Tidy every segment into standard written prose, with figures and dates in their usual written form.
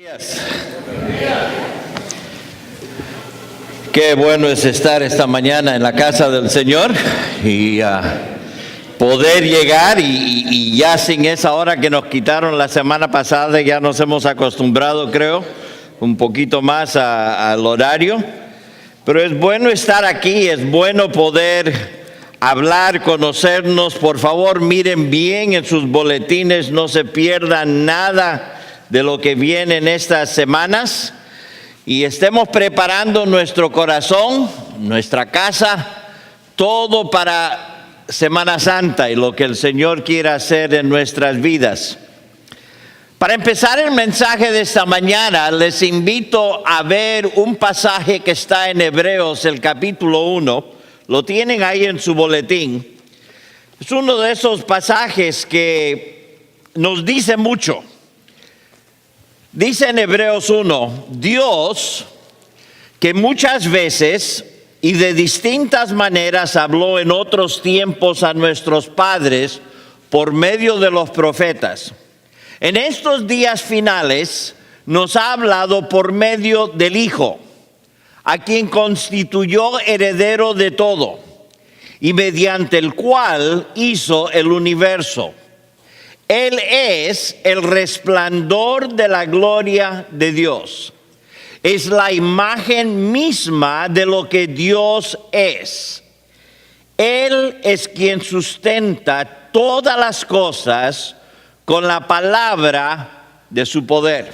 Días. Qué bueno es estar esta mañana en la casa del Señor y poder llegar y ya sin esa hora que nos quitaron la semana pasada, ya nos hemos acostumbrado, creo, un poquito más al horario. Pero es bueno estar aquí, es bueno poder hablar, conocernos. Por favor, miren bien en sus boletines, no se pierdan nada de lo que viene en estas semanas y estemos preparando nuestro corazón, nuestra casa, todo para Semana Santa y lo que el Señor quiera hacer en nuestras vidas. Para empezar el mensaje de esta mañana, les invito a ver un pasaje que está en Hebreos, el capítulo 1. Lo tienen ahí en su boletín. Es uno de esos pasajes que nos dice mucho. Dice en Hebreos 1, Dios, que muchas veces y de distintas maneras habló en otros tiempos a nuestros padres por medio de los profetas, en estos días finales nos ha hablado por medio del Hijo, a quien constituyó heredero de todo y mediante el cual hizo el universo. Él es el resplandor de la gloria de Dios. Es la imagen misma de lo que Dios es. Él es quien sustenta todas las cosas con la palabra de su poder.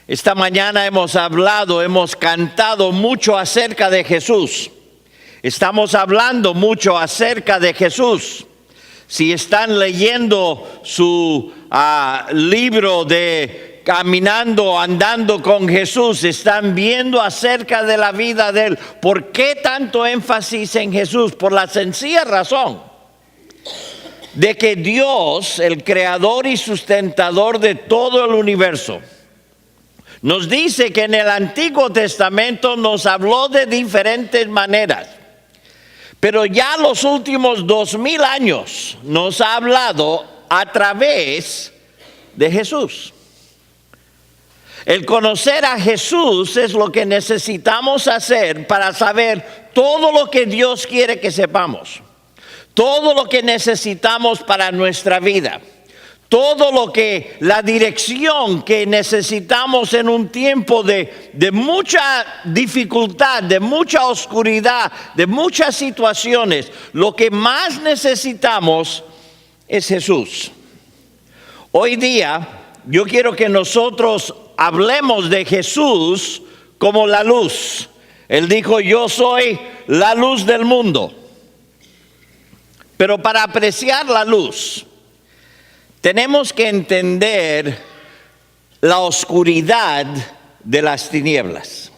Esta mañana hemos hablado, hemos cantado mucho acerca de Jesús. Estamos hablando mucho acerca de Jesús. Si están leyendo su libro de Caminando, Andando con Jesús, están viendo acerca de la vida de Él. ¿Por qué tanto énfasis en Jesús? Por la sencilla razón de que Dios, el creador y sustentador de todo el universo, nos dice que en el Antiguo Testamento nos habló de diferentes maneras. Pero ya los últimos 2000 años nos ha hablado a través de Jesús. El conocer a Jesús es lo que necesitamos hacer para saber todo lo que Dios quiere que sepamos. Todo lo que necesitamos para nuestra vida. Todo lo que, la dirección que necesitamos en un tiempo de mucha dificultad, de mucha oscuridad, de muchas situaciones, lo que más necesitamos es Jesús. Hoy día, yo quiero que nosotros hablemos de Jesús como la luz. Él dijo, yo soy la luz del mundo. Pero para apreciar la luz, tenemos que entender la oscuridad de las tinieblas.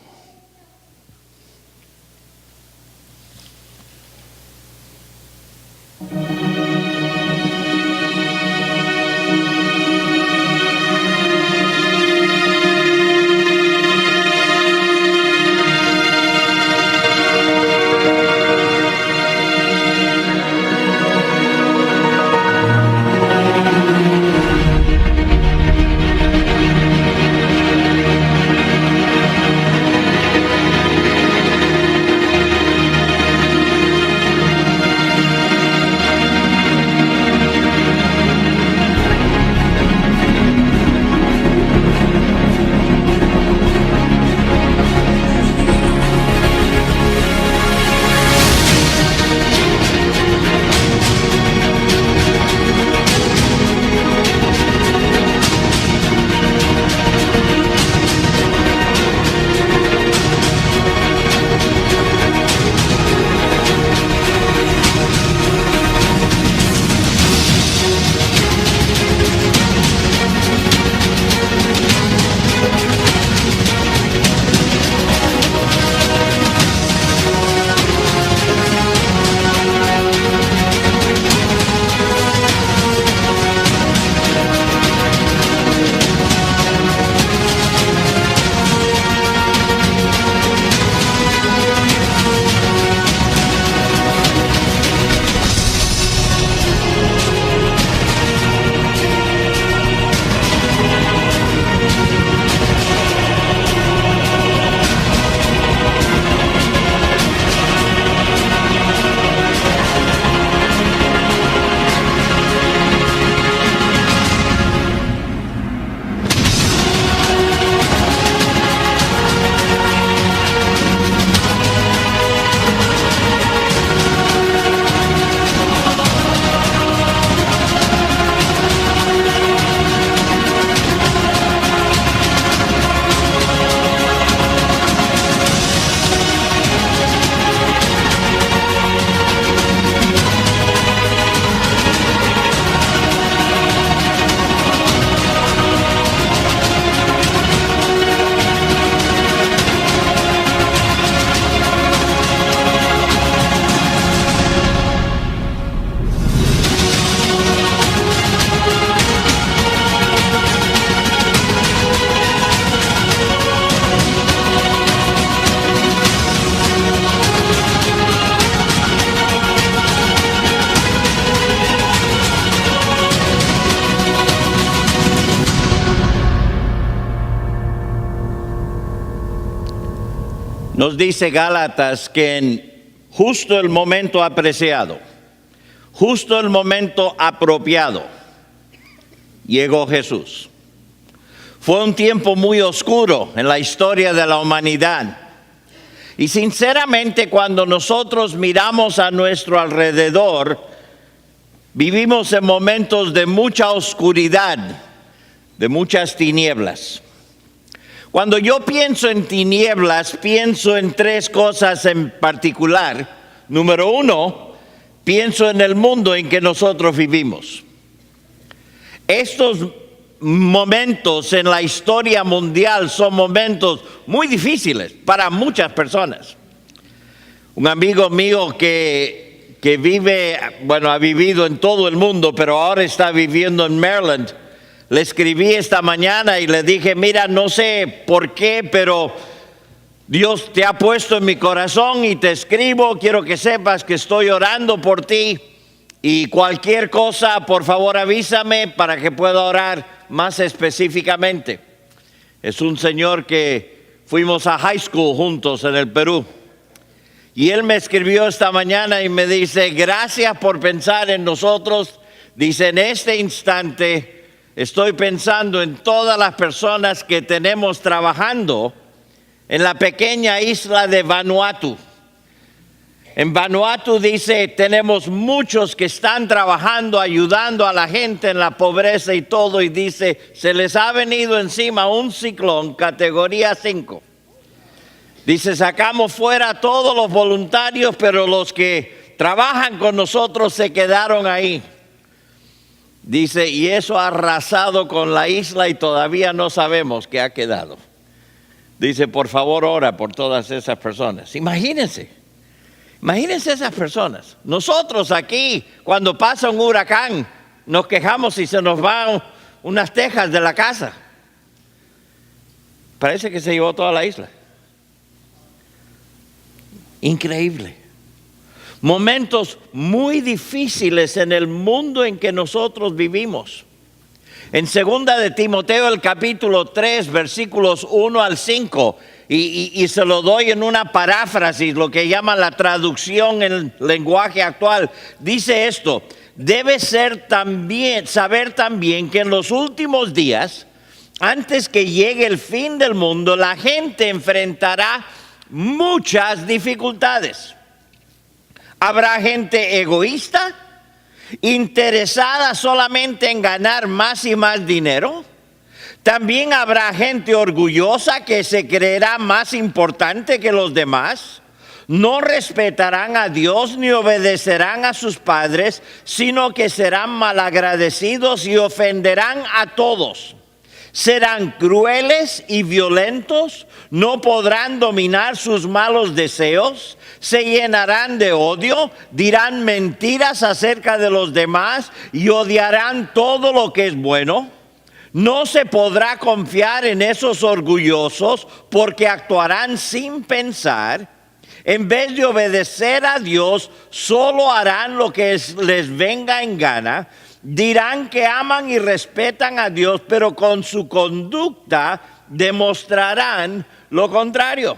Nos dice Gálatas que en justo el momento apreciado, justo el momento apropiado, llegó Jesús. Fue un tiempo muy oscuro en la historia de la humanidad. Y sinceramente, cuando nosotros miramos a nuestro alrededor, vivimos en momentos de mucha oscuridad, de muchas tinieblas. Cuando yo pienso en tinieblas, pienso en tres cosas en particular. Número uno, pienso en el mundo en que nosotros vivimos. Estos momentos en la historia mundial son momentos muy difíciles para muchas personas. Un amigo mío que vive, ha vivido en todo el mundo, pero ahora está viviendo en Maryland, le escribí esta mañana y le dije, mira, no sé por qué, pero Dios te ha puesto en mi corazón y te escribo, quiero que sepas que estoy orando por ti y cualquier cosa, por favor avísame para que pueda orar más específicamente. Es un señor que fuimos a high school juntos en el Perú. Y él me escribió esta mañana y me dice, gracias por pensar en nosotros. Dice, en este instante estoy pensando en todas las personas que tenemos trabajando en la pequeña isla de Vanuatu. En Vanuatu, dice, tenemos muchos que están trabajando, ayudando a la gente en la pobreza y todo. Y dice, se les ha venido encima un ciclón categoría 5. Dice, sacamos fuera a todos los voluntarios, pero los que trabajan con nosotros se quedaron ahí. Dice, y eso ha arrasado con la isla y todavía no sabemos qué ha quedado. Dice, por favor, ora por todas esas personas. Imagínense esas personas. Nosotros aquí, cuando pasa un huracán, nos quejamos y se nos van unas tejas de la casa. Parece que se llevó toda la isla. Increíble. Momentos muy difíciles en el mundo en que nosotros vivimos. En 2 de Timoteo, el capítulo 3, versículos 1 al 5, y se lo doy en una paráfrasis, lo que llaman la traducción en lenguaje actual, dice esto: debe saber también que en los últimos días, antes que llegue el fin del mundo, la gente enfrentará muchas dificultades. Habrá gente egoísta, interesada solamente en ganar más y más dinero. También habrá gente orgullosa que se creerá más importante que los demás. No respetarán a Dios ni obedecerán a sus padres, sino que serán malagradecidos y ofenderán a todos. Serán crueles y violentos, no podrán dominar sus malos deseos, se llenarán de odio, dirán mentiras acerca de los demás y odiarán todo lo que es bueno. No se podrá confiar en esos orgullosos porque actuarán sin pensar. En vez de obedecer a Dios, solo harán lo que les venga en gana. Dirán que aman y respetan a Dios, pero con su conducta demostrarán lo contrario.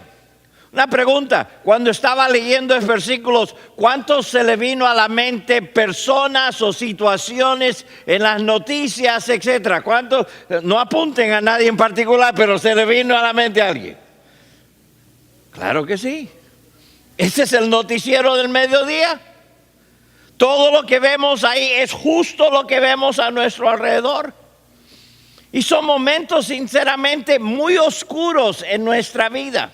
Una pregunta, cuando estaba leyendo estos versículos, ¿cuántos se le vino a la mente personas o situaciones en las noticias, etcétera? ¿Cuántos? No apunten a nadie en particular, pero se le vino a la mente a alguien. Claro que sí. Ese es el noticiero del mediodía. Todo lo que vemos ahí es justo lo que vemos a nuestro alrededor. Y son momentos sinceramente muy oscuros en nuestra vida.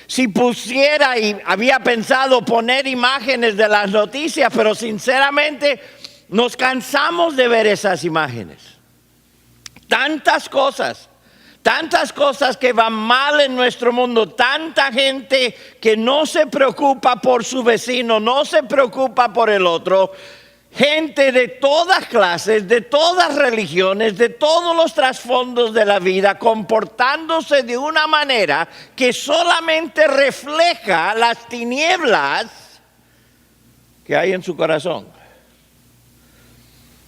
Si pusiera, y había pensado poner imágenes de las noticias, pero sinceramente nos cansamos de ver esas imágenes. Tantas cosas que van mal en nuestro mundo, tanta gente que no se preocupa por su vecino, no se preocupa por el otro, gente de todas clases, de todas religiones, de todos los trasfondos de la vida, comportándose de una manera que solamente refleja las tinieblas que hay en su corazón.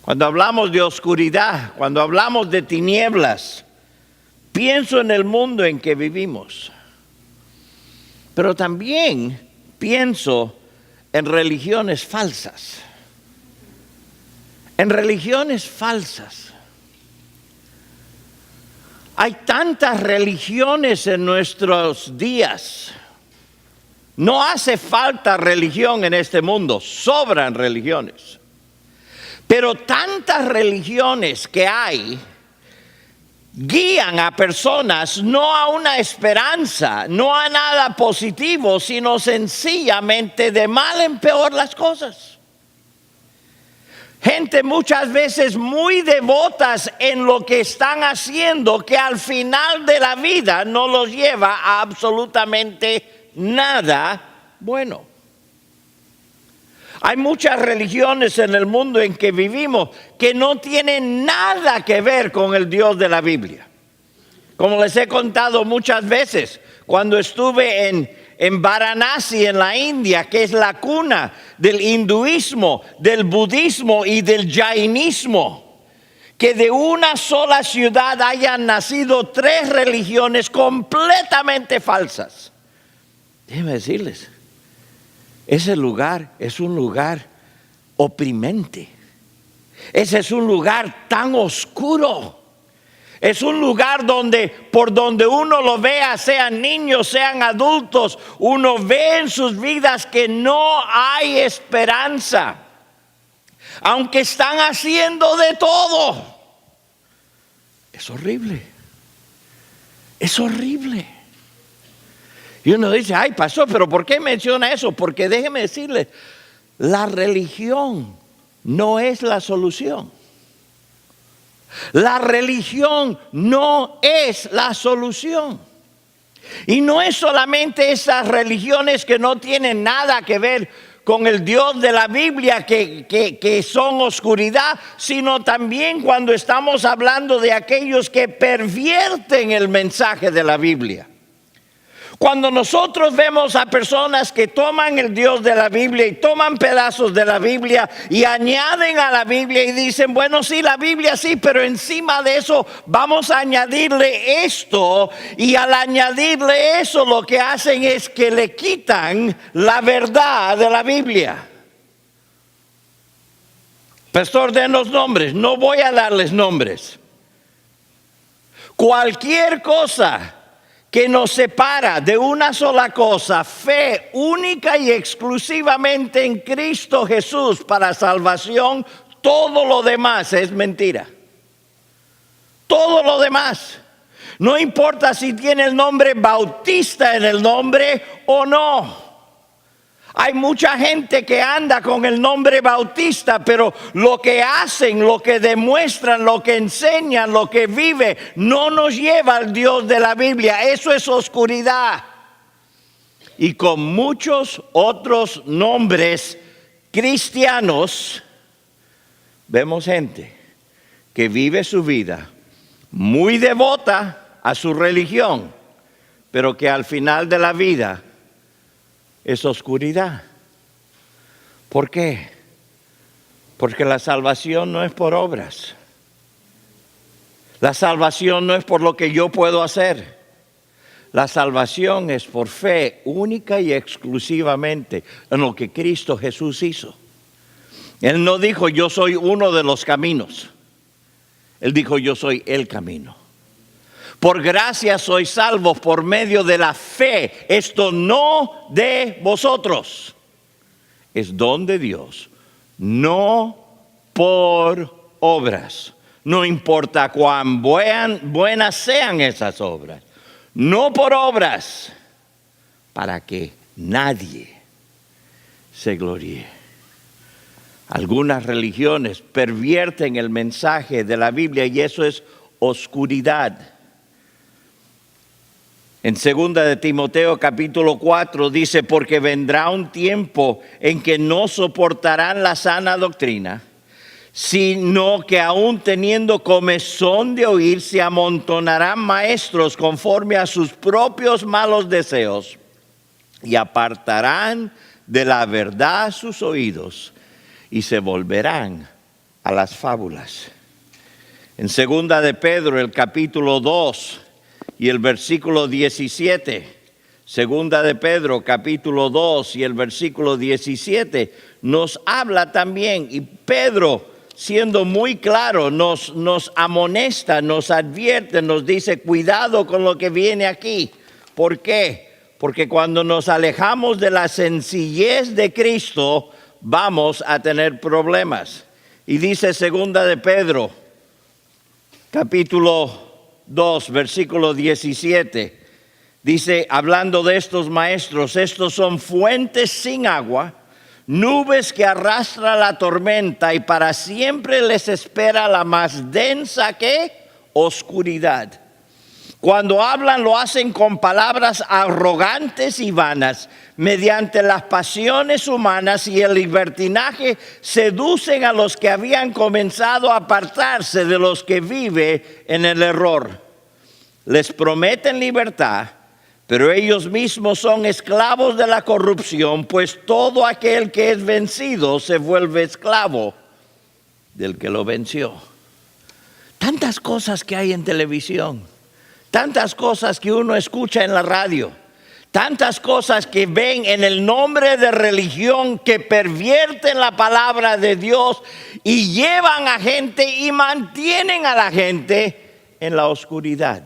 Cuando hablamos de oscuridad, cuando hablamos de tinieblas, pienso en el mundo en que vivimos. Pero también pienso en religiones falsas. En religiones falsas. Hay tantas religiones en nuestros días. No hace falta religión en este mundo, sobran religiones. Pero tantas religiones que hay guían a personas no a una esperanza, no a nada positivo, sino sencillamente de mal en peor las cosas. Gente muchas veces muy devotas en lo que están haciendo, que al final de la vida no los lleva a absolutamente nada bueno. Hay muchas religiones en el mundo en que vivimos que no tienen nada que ver con el Dios de la Biblia. Como les he contado muchas veces, cuando estuve en Varanasi, en la India, que es la cuna del hinduismo, del budismo y del jainismo, que de una sola ciudad hayan nacido 3 religiones completamente falsas. Déjenme decirles, ese lugar es un lugar oprimente. Ese es un lugar tan oscuro. Es un lugar donde, por donde uno lo vea, sean niños, sean adultos, uno ve en sus vidas que no hay esperanza. Aunque están haciendo de todo. Es horrible. Es horrible. Y uno dice, ay, pastor, pero ¿por qué menciona eso? Porque déjeme decirle, la religión no es la solución. La religión no es la solución. Y no es solamente esas religiones que no tienen nada que ver con el Dios de la Biblia, que son oscuridad, sino también cuando estamos hablando de aquellos que pervierten el mensaje de la Biblia. Cuando nosotros vemos a personas que toman el Dios de la Biblia y toman pedazos de la Biblia y añaden a la Biblia y dicen, bueno, sí, la Biblia sí, pero encima de eso vamos a añadirle esto, y al añadirle eso lo que hacen es que le quitan la verdad de la Biblia. Pastor, denos nombres. No voy a darles nombres. Cualquier cosa que nos separa de una sola cosa, fe única y exclusivamente en Cristo Jesús para salvación, todo lo demás es mentira. Todo lo demás. No importa si tiene el nombre Bautista en el nombre o no. Hay mucha gente que anda con el nombre Bautista, pero lo que hacen, lo que demuestran, lo que enseñan, lo que vive, no nos lleva al Dios de la Biblia. Eso es oscuridad. Y con muchos otros nombres cristianos, vemos gente que vive su vida muy devota a su religión, pero que al final de la vida es oscuridad. ¿Por qué? Porque la salvación no es por obras. La salvación no es por lo que yo puedo hacer. La salvación es por fe única y exclusivamente en lo que Cristo Jesús hizo. Él no dijo, yo soy uno de los caminos. Él dijo, yo soy el camino. Por gracia sois salvos por medio de la fe. Esto no de vosotros. Es don de Dios. No por obras. No importa cuán buenas sean esas obras. No por obras. Para que nadie se gloríe. Algunas religiones pervierten el mensaje de la Biblia y eso es oscuridad. En 2 de Timoteo capítulo 4 dice, porque vendrá un tiempo en que no soportarán la sana doctrina, sino que aún teniendo comezón de oír, se amontonarán maestros conforme a sus propios malos deseos y apartarán de la verdad sus oídos y se volverán a las fábulas. En 2 de Pedro, el capítulo 2 y el versículo 17, Segunda de Pedro, capítulo 2 y el versículo 17, nos habla también. Y Pedro, siendo muy claro, nos amonesta, nos advierte, nos dice, cuidado con lo que viene aquí. ¿Por qué? Porque cuando nos alejamos de la sencillez de Cristo, vamos a tener problemas. Y dice Segunda de Pedro, capítulo 2, versículo 17, dice, hablando de estos maestros, estos son fuentes sin agua, nubes que arrastra la tormenta y para siempre les espera la más densa que oscuridad. Cuando hablan lo hacen con palabras arrogantes y vanas. Mediante las pasiones humanas y el libertinaje seducen a los que habían comenzado a apartarse de los que viven en el error. Les prometen libertad, pero ellos mismos son esclavos de la corrupción, pues todo aquel que es vencido se vuelve esclavo del que lo venció. Tantas cosas que hay en televisión. Tantas cosas que uno escucha en la radio, tantas cosas que ven en el nombre de religión que pervierten la palabra de Dios y llevan a gente y mantienen a la gente en la oscuridad.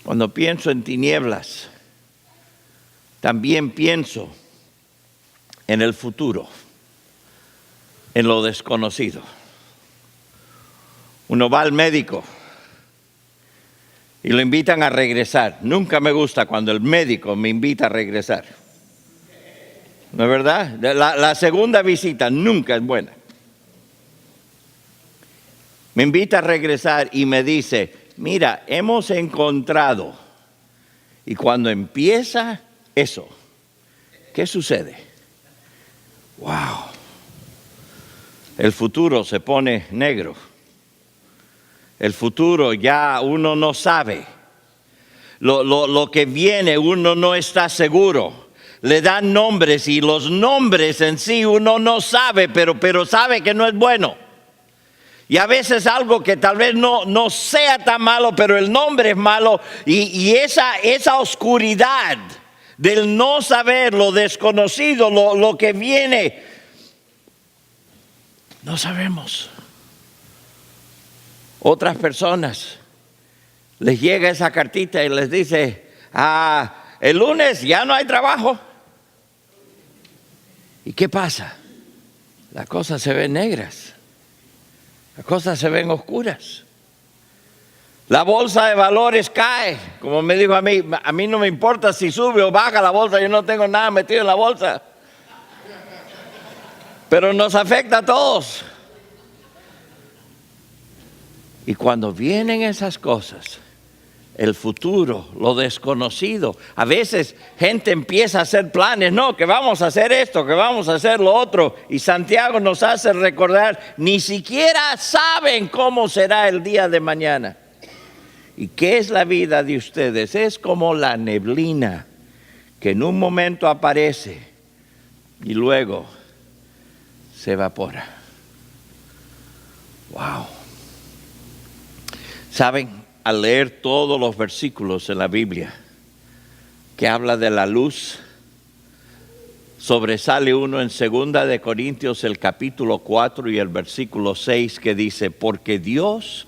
Cuando pienso en tinieblas, también pienso en el futuro, en lo desconocido. Uno va al médico y lo invitan a regresar. Nunca me gusta cuando el médico me invita a regresar. ¿No es verdad? La segunda visita nunca es buena. Me invita a regresar y me dice, mira, hemos encontrado. Y cuando empieza eso, ¿qué sucede? ¡Wow! El futuro se pone negro. El futuro ya uno no sabe. Lo que viene uno no está seguro. Le dan nombres y los nombres en sí uno no sabe, pero sabe que no es bueno. Y a veces algo que tal vez no sea tan malo, pero el nombre es malo. Y esa oscuridad del no saber, lo desconocido, lo que viene, no sabemos. Otras personas les llega esa cartita y les dice, el lunes ya no hay trabajo. ¿Y qué pasa? Las cosas se ven negras, las cosas se ven oscuras. La bolsa de valores cae, como me dijo a mí no me importa si sube o baja la bolsa, yo no tengo nada metido en la bolsa. Pero nos afecta a todos. Y cuando vienen esas cosas, el futuro, lo desconocido, a veces gente empieza a hacer planes, no, que vamos a hacer esto, que vamos a hacer lo otro. Y Santiago nos hace recordar, ni siquiera saben cómo será el día de mañana. ¿Y qué es la vida de ustedes? Es como la neblina que en un momento aparece y luego se evapora. ¡Wow! Saben, al leer todos los versículos en la Biblia que habla de la luz, sobresale uno en 2 de Corintios el capítulo 4 y el versículo 6 que dice, porque Dios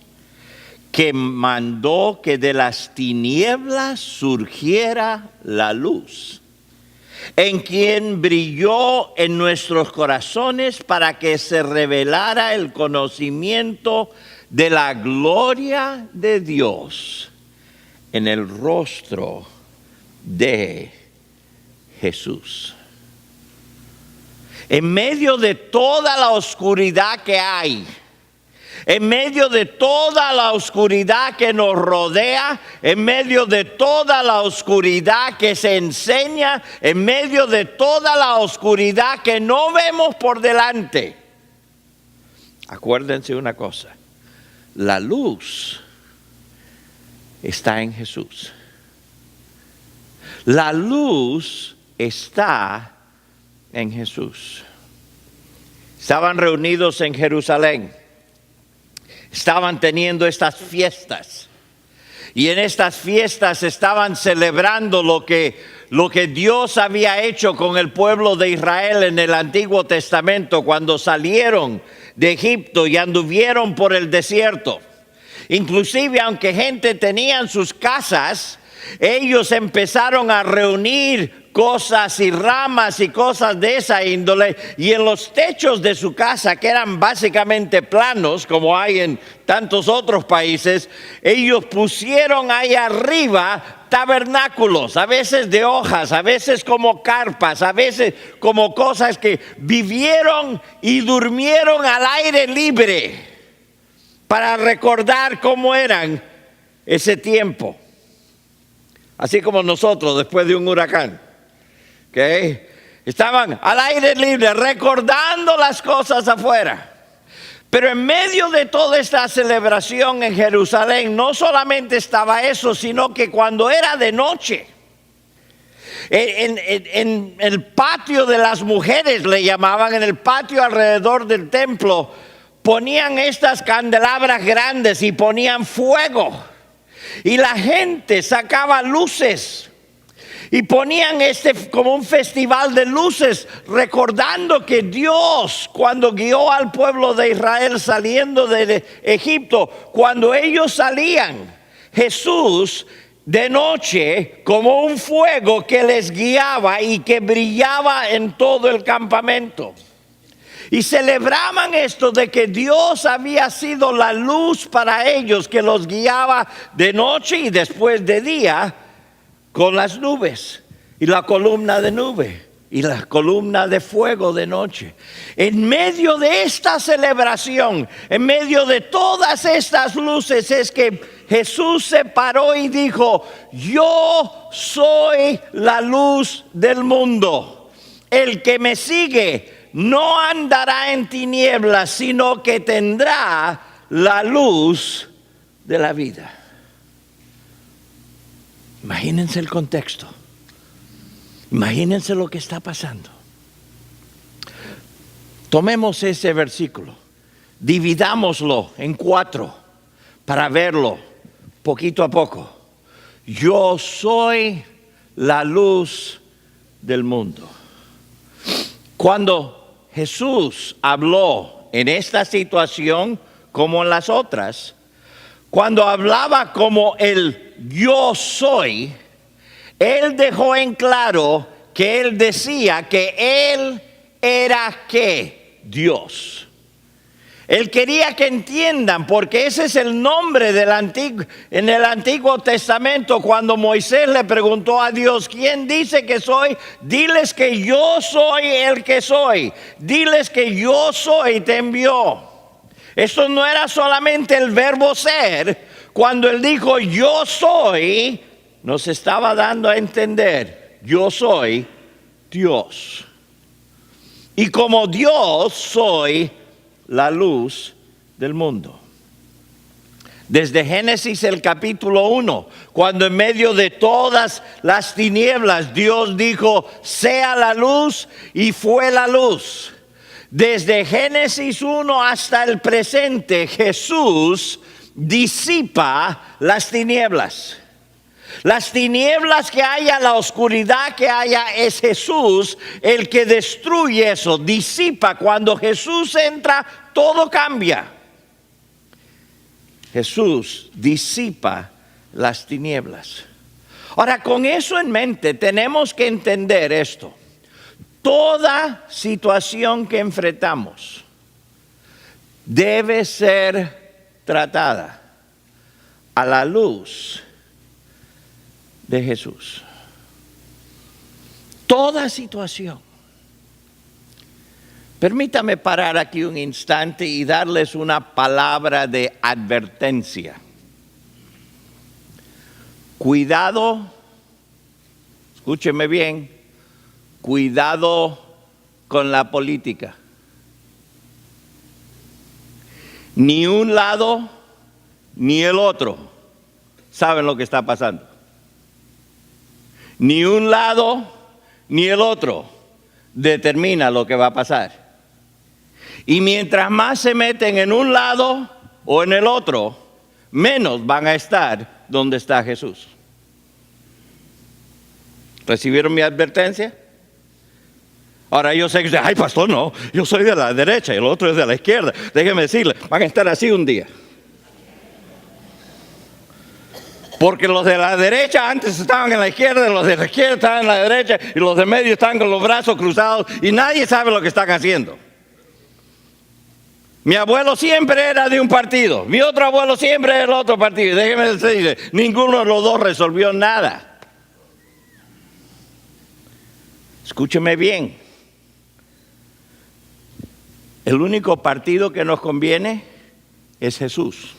que mandó que de las tinieblas surgiera la luz, en quien brilló en nuestros corazones para que se revelara el conocimiento de la gloria de Dios en el rostro de Jesús. En medio de toda la oscuridad que hay, en medio de toda la oscuridad que nos rodea, en medio de toda la oscuridad que se enseña, en medio de toda la oscuridad que no vemos por delante, acuérdense una cosa. La luz está en Jesús. La luz está en Jesús. Estaban reunidos en Jerusalén. Estaban teniendo estas fiestas. Y en estas fiestas estaban celebrando lo que Dios había hecho con el pueblo de Israel en el Antiguo Testamento cuando salieron de Egipto y anduvieron por el desierto. Inclusive, aunque gente tenía sus casas, ellos empezaron a reunir cosas y ramas y cosas de esa índole, y en los techos de su casa, que eran básicamente planos, como hay en tantos otros países, ellos pusieron ahí arriba tabernáculos, a veces de hojas, a veces como carpas, a veces como cosas que vivieron y durmieron al aire libre para recordar cómo eran ese tiempo. Así como nosotros después de un huracán. ¿Okay? Estaban al aire libre recordando las cosas afuera. Pero en medio de toda esta celebración en Jerusalén no solamente estaba eso, sino que cuando era de noche, en el patio de las mujeres le llamaban, en el patio alrededor del templo, ponían estas candelabras grandes y ponían fuego. Y la gente sacaba luces y ponían como un festival de luces, recordando que Dios, cuando guió al pueblo de Israel saliendo de Egipto, cuando ellos salían, Jesús de noche como un fuego que les guiaba y que brillaba en todo el campamento. Y celebraban esto de que Dios había sido la luz para ellos, que los guiaba de noche y después de día con las nubes y la columna de nube y la columna de fuego de noche. En medio de esta celebración, en medio de todas estas luces, es que Jesús se paró y dijo: yo soy la luz del mundo. El que me sigue no andará en tinieblas, sino que tendrá la luz de la vida. Imagínense el contexto. Imagínense lo que está pasando. Tomemos ese versículo, dividámoslo en 4 para verlo poquito a poco. Yo soy la luz del mundo. Cuando Jesús habló en esta situación, como en las otras, cuando hablaba como el yo soy, Él dejó en claro que Él decía que Él era ¿qué? Dios. Él quería que entiendan, porque ese es el nombre en el Antiguo Testamento. Cuando Moisés le preguntó a Dios: ¿quién dice que soy? Diles que yo soy el que soy. Diles que yo soy te envió. Esto no era solamente el verbo ser. Cuando Él dijo yo soy, nos estaba dando a entender: yo soy Dios. Y como Dios soy la luz del mundo. Desde Génesis el capítulo 1, cuando en medio de todas las tinieblas Dios dijo: sea la luz, y fue la luz. Desde Génesis 1 hasta el presente, Jesús disipa las tinieblas. Las tinieblas que haya, la oscuridad que haya, es Jesús el que destruye eso, disipa. Cuando Jesús entra, todo cambia. Jesús disipa las tinieblas. Ahora, con eso en mente, tenemos que entender esto. Toda situación que enfrentamos debe ser tratada a la luz de Jesús. Toda situación. Permítame parar aquí un instante y darles una palabra de advertencia. Cuidado, escúcheme bien, cuidado con la política. Ni un lado ni el otro saben lo que está pasando. Ni un lado ni el otro determina lo que va a pasar. Y mientras más se meten en un lado o en el otro, menos van a estar donde está Jesús. ¿Recibieron mi advertencia? Ahora yo sé que ay pastor, no, yo soy de la derecha y el otro es de la izquierda. Déjeme decirle, van a estar así un día. Porque los de la derecha antes estaban en la izquierda, los de la izquierda estaban en la derecha y los de medio están con los brazos cruzados y nadie sabe lo que están haciendo. Mi abuelo siempre era de un partido, mi otro abuelo siempre era del otro partido. Déjeme decirle, ninguno de los dos resolvió nada. Escúcheme bien. El único partido que nos conviene es Jesús.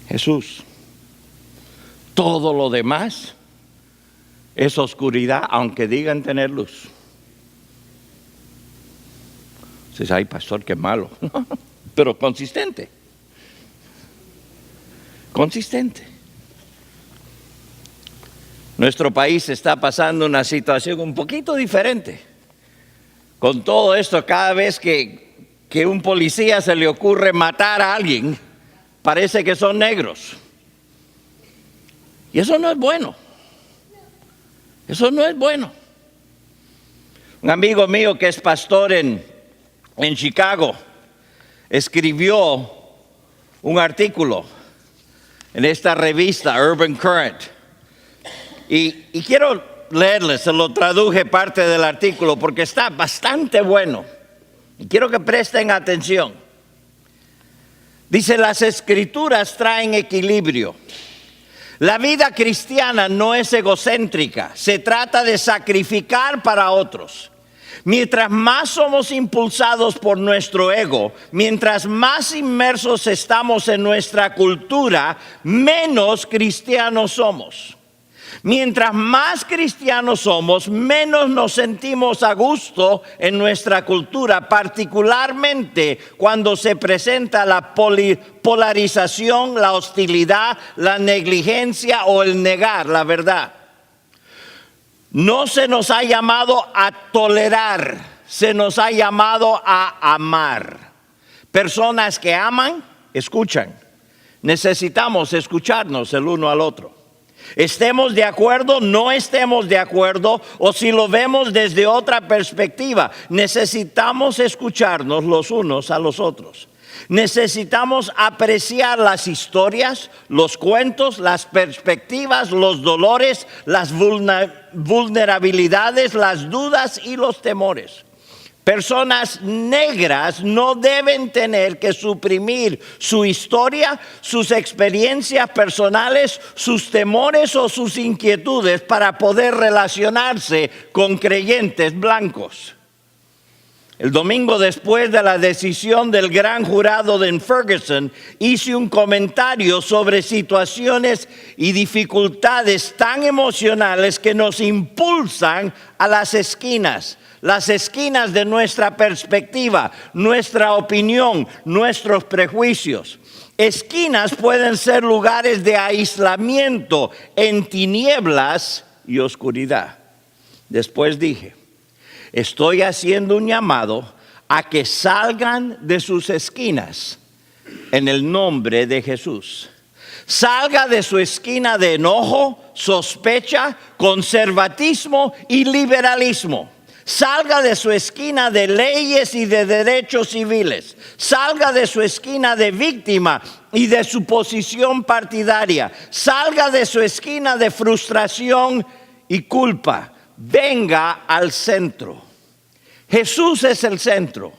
Jesús. Todo lo demás es oscuridad, aunque digan tener luz. Dices, ay, pastor, qué malo. Pero consistente. Consistente. Nuestro país está pasando una situación un poquito diferente. Con todo esto, cada vez que un policía se le ocurre matar a alguien, parece que son negros. Y eso no es bueno. Eso no es bueno. Un amigo mío que es pastor en Chicago escribió un artículo en esta revista Urban Current. Y quiero leerles, se lo traduje parte del artículo porque está bastante bueno. Y quiero que presten atención. Dice, las escrituras traen equilibrio. La vida cristiana no es egocéntrica, se trata de sacrificar para otros. Mientras más somos impulsados por nuestro ego, mientras más inmersos estamos en nuestra cultura, menos cristianos somos. Mientras más cristianos somos, menos nos sentimos a gusto en nuestra cultura, particularmente cuando se presenta la polarización, la hostilidad, la negligencia o el negar la verdad. No se nos ha llamado a tolerar, se nos ha llamado a amar. Personas que aman, escuchan. Necesitamos escucharnos el uno al otro. Estemos de acuerdo, no estemos de acuerdo, o si lo vemos desde otra perspectiva, necesitamos escucharnos los unos a los otros. Necesitamos apreciar las historias, los cuentos, las perspectivas, los dolores, las vulnerabilidades, las dudas y los temores. Personas negras no deben tener que suprimir su historia, sus experiencias personales, sus temores o sus inquietudes para poder relacionarse con creyentes blancos. El domingo después de la decisión del gran jurado en Ferguson, hice un comentario sobre situaciones y dificultades tan emocionales que nos impulsan a las esquinas de nuestra perspectiva, nuestra opinión, nuestros prejuicios. Esquinas pueden ser lugares de aislamiento en tinieblas y oscuridad. Después dije, estoy haciendo un llamado a que salgan de sus esquinas en el nombre de Jesús. Salga de su esquina de enojo, sospecha, conservatismo y liberalismo. Salga de su esquina de leyes y de derechos civiles. Salga de su esquina de víctima y de su posición partidaria. Salga de su esquina de frustración y culpa. Venga al centro. Jesús es el centro,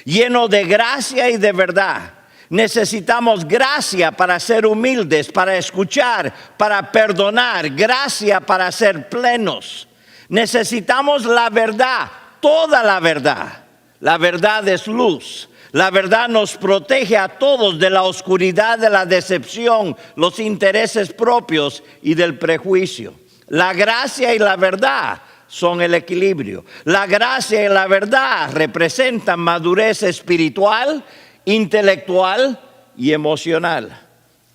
lleno de gracia y de verdad. Necesitamos gracia para ser humildes, para escuchar, para perdonar, gracia para ser plenos. Necesitamos la verdad, toda la verdad. La verdad es luz. La verdad nos protege a todos de la oscuridad, de la decepción, los intereses propios y del prejuicio. La gracia y la verdad son el equilibrio. La gracia y la verdad representan madurez espiritual, intelectual y emocional.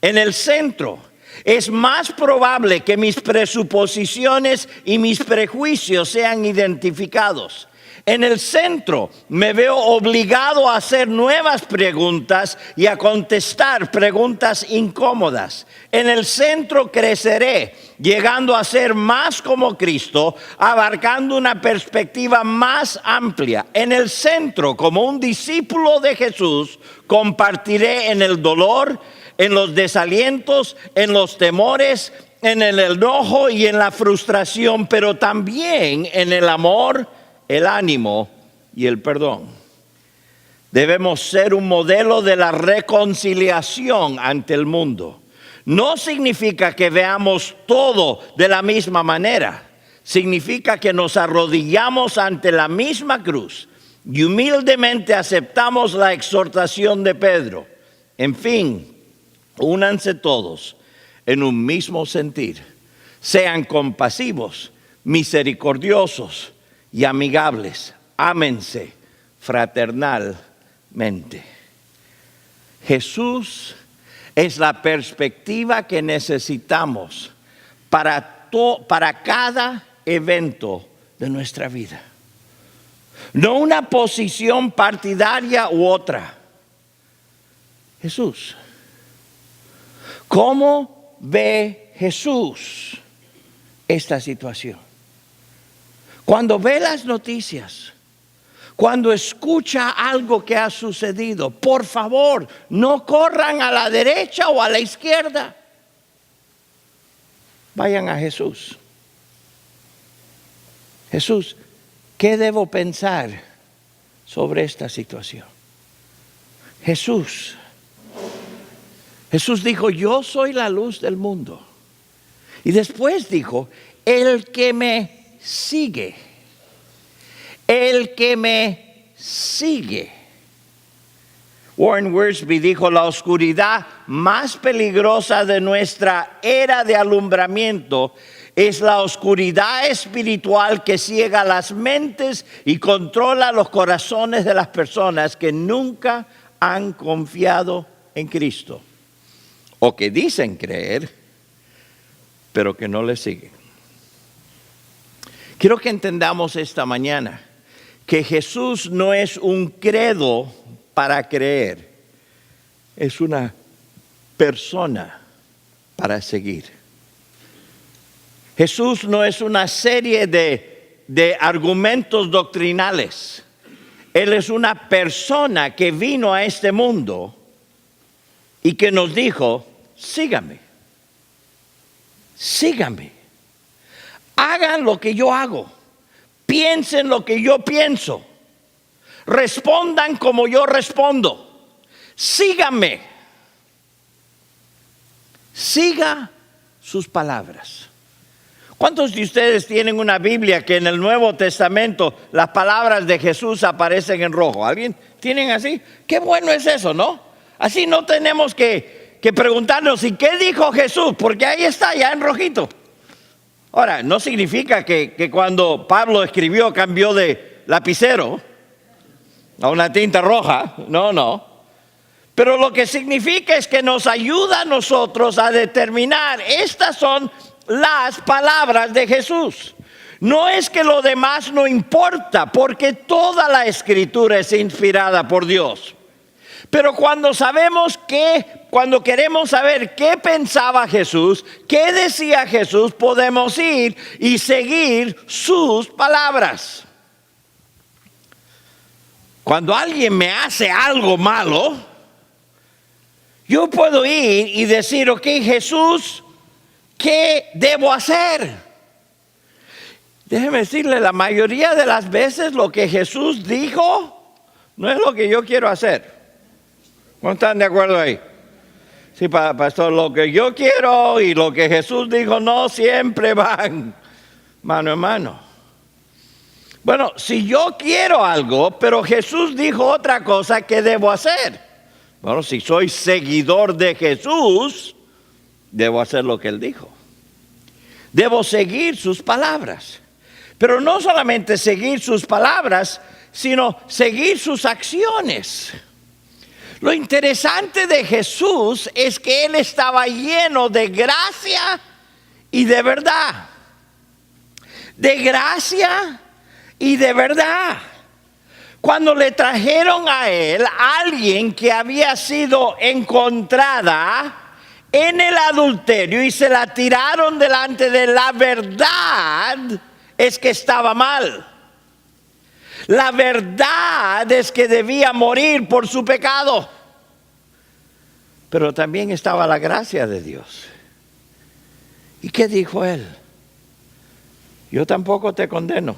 En el centro, es más probable que mis presuposiciones y mis prejuicios sean identificados. En el centro me veo obligado a hacer nuevas preguntas y a contestar preguntas incómodas. En el centro creceré, llegando a ser más como Cristo, abarcando una perspectiva más amplia. En el centro, como un discípulo de Jesús, compartiré en el dolor, en los desalientos, en los temores, en el enojo y en la frustración, pero también en el amor, el ánimo y el perdón. Debemos ser un modelo de la reconciliación ante el mundo. No significa que veamos todo de la misma manera. Significa que nos arrodillamos ante la misma cruz y humildemente aceptamos la exhortación de Pedro. En fin, únanse todos en un mismo sentir. Sean compasivos, misericordiosos y amigables. Ámense fraternalmente. Jesús es la perspectiva que necesitamos para cada evento de nuestra vida. No una posición partidaria u otra. Jesús. ¿Cómo ve Jesús esta situación? Cuando ve las noticias, cuando escucha algo que ha sucedido, por favor, no corran a la derecha o a la izquierda. Vayan a Jesús. Jesús, ¿qué debo pensar sobre esta situación? Jesús dijo, yo soy la luz del mundo. Y después dijo, el que me sigue. El que me sigue. Warren Wiersbe dijo, la oscuridad más peligrosa de nuestra era de alumbramiento es la oscuridad espiritual que ciega las mentes y controla los corazones de las personas que nunca han confiado en Cristo. O que dicen creer, pero que no le siguen. Quiero que entendamos esta mañana que Jesús no es un credo para creer, es una persona para seguir. Jesús no es una serie de argumentos doctrinales. Él es una persona que vino a este mundo y que nos dijo, síganme, síganme. Hagan lo que yo hago, piensen lo que yo pienso, respondan como yo respondo, síganme. Siga sus palabras. ¿Cuántos de ustedes tienen una Biblia que en el Nuevo Testamento las palabras de Jesús aparecen en rojo? ¿Alguien tienen así? Qué bueno es eso, ¿no? Así no tenemos que preguntarnos, ¿y qué dijo Jesús? Porque ahí está, ya en rojito. Ahora, no significa que cuando Pablo escribió cambió de lapicero a una tinta roja. No. Pero lo que significa es que nos ayuda a nosotros a determinar, estas son las palabras de Jesús. No es que lo demás no importa, porque toda la Escritura es inspirada por Dios. Pero cuando queremos saber qué pensaba Jesús, qué decía Jesús, podemos ir y seguir sus palabras. Cuando alguien me hace algo malo, yo puedo ir y decir, ok, Jesús, ¿qué debo hacer? Déjeme decirle, la mayoría de las veces lo que Jesús dijo no es lo que yo quiero hacer. ¿No están de acuerdo ahí? Sí, pastor, lo que yo quiero y lo que Jesús dijo no siempre van mano en mano. Bueno, si yo quiero algo, pero Jesús dijo otra cosa, ¿qué debo hacer? Bueno, si soy seguidor de Jesús, debo hacer lo que Él dijo. Debo seguir sus palabras. Pero no solamente seguir sus palabras, sino seguir sus acciones. Lo interesante de Jesús es que Él estaba lleno de gracia y de verdad. De gracia y de verdad. Cuando le trajeron a él a alguien que había sido encontrada en el adulterio y se la tiraron delante de la verdad, es que estaba mal. La verdad es que debía morir por su pecado. Pero también estaba la gracia de Dios. ¿Y qué dijo él? Yo tampoco te condeno.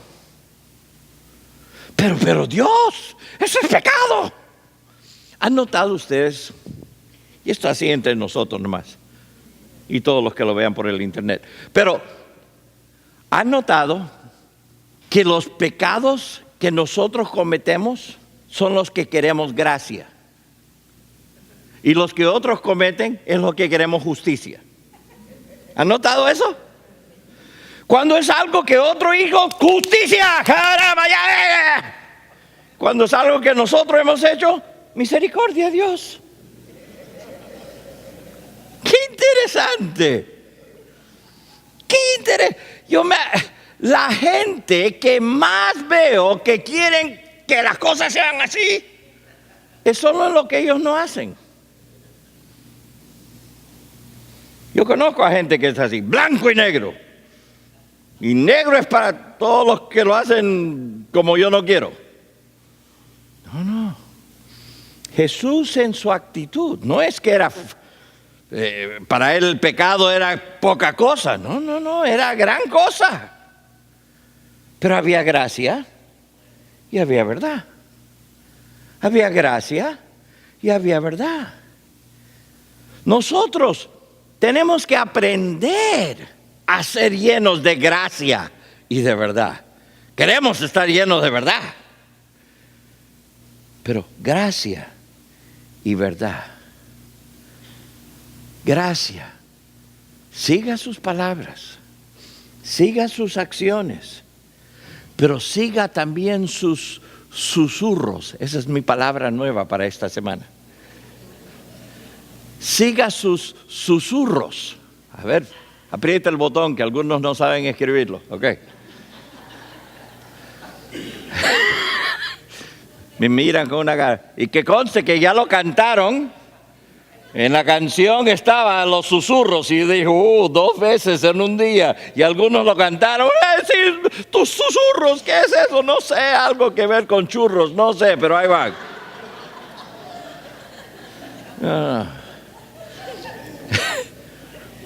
Pero Dios, eso es pecado. ¿Han notado ustedes? Y esto así entre nosotros nomás. Y todos los que lo vean por el internet. Pero, ¿han notado que los pecados que nosotros cometemos son los que queremos gracia? Y los que otros cometen es lo que queremos justicia. ¿Han notado eso? Cuando es algo que otro hizo, justicia, caramba, ya. Cuando es algo que nosotros hemos hecho, misericordia, Dios. ¡Qué interesante! ¡Qué interesante! La gente que más veo que quieren que las cosas sean así, es solo lo que ellos no hacen. Yo conozco a gente que es así, blanco y negro. Y negro es para todos los que lo hacen como yo no quiero. No. Jesús en su actitud, no es que era, para él el pecado era poca cosa. No, era gran cosa. Pero había gracia y había verdad. Había gracia y había verdad. Nosotros tenemos que aprender a ser llenos de gracia y de verdad. Queremos estar llenos de verdad. Pero gracia y verdad. Gracia. Siga sus palabras. Siga sus acciones. Pero siga también sus susurros. Esa es mi palabra nueva para esta semana. Siga sus susurros. A ver, aprieta el botón que algunos no saben escribirlo. Ok. Me miran con una cara. Y que conste que ya lo cantaron. En la canción estaban los susurros y dijo, 2 veces en un día. Y algunos lo cantaron. Sí, tus susurros, ¿qué es eso? No sé, algo que ver con churros, no sé, pero ahí van.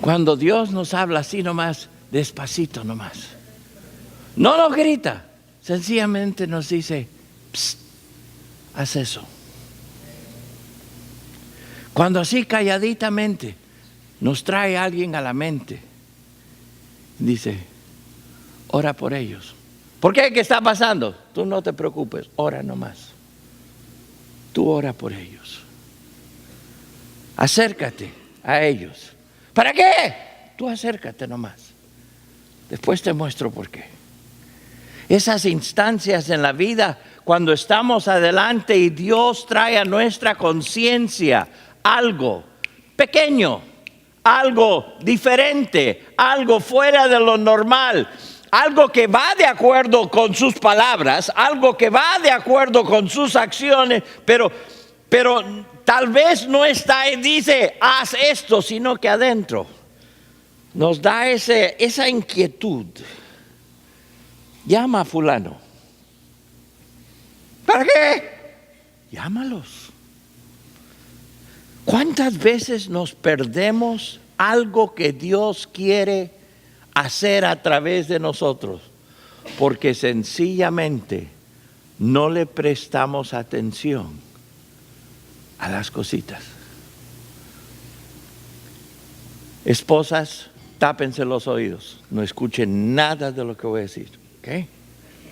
Cuando Dios nos habla así nomás, despacito nomás. No nos grita, sencillamente nos dice, psst, haz eso. Cuando así calladitamente nos trae alguien a la mente, dice, ora por ellos. ¿Por qué? ¿Qué está pasando? Tú no te preocupes, ora nomás. Tú ora por ellos. Acércate a ellos. ¿Para qué? Tú acércate nomás. Después te muestro por qué. Esas instancias en la vida, cuando estamos adelante y Dios trae a nuestra conciencia algo pequeño, algo diferente, algo fuera de lo normal, algo que va de acuerdo con sus palabras, algo que va de acuerdo con sus acciones, pero tal vez no está y dice, haz esto, sino que adentro nos da esa inquietud. Llama a fulano. ¿Para qué? Llámalos. ¿Cuántas veces nos perdemos algo que Dios quiere hacer a través de nosotros? Porque sencillamente no le prestamos atención a las cositas. Esposas, tápense los oídos. No escuchen nada de lo que voy a decir. ¿Ok?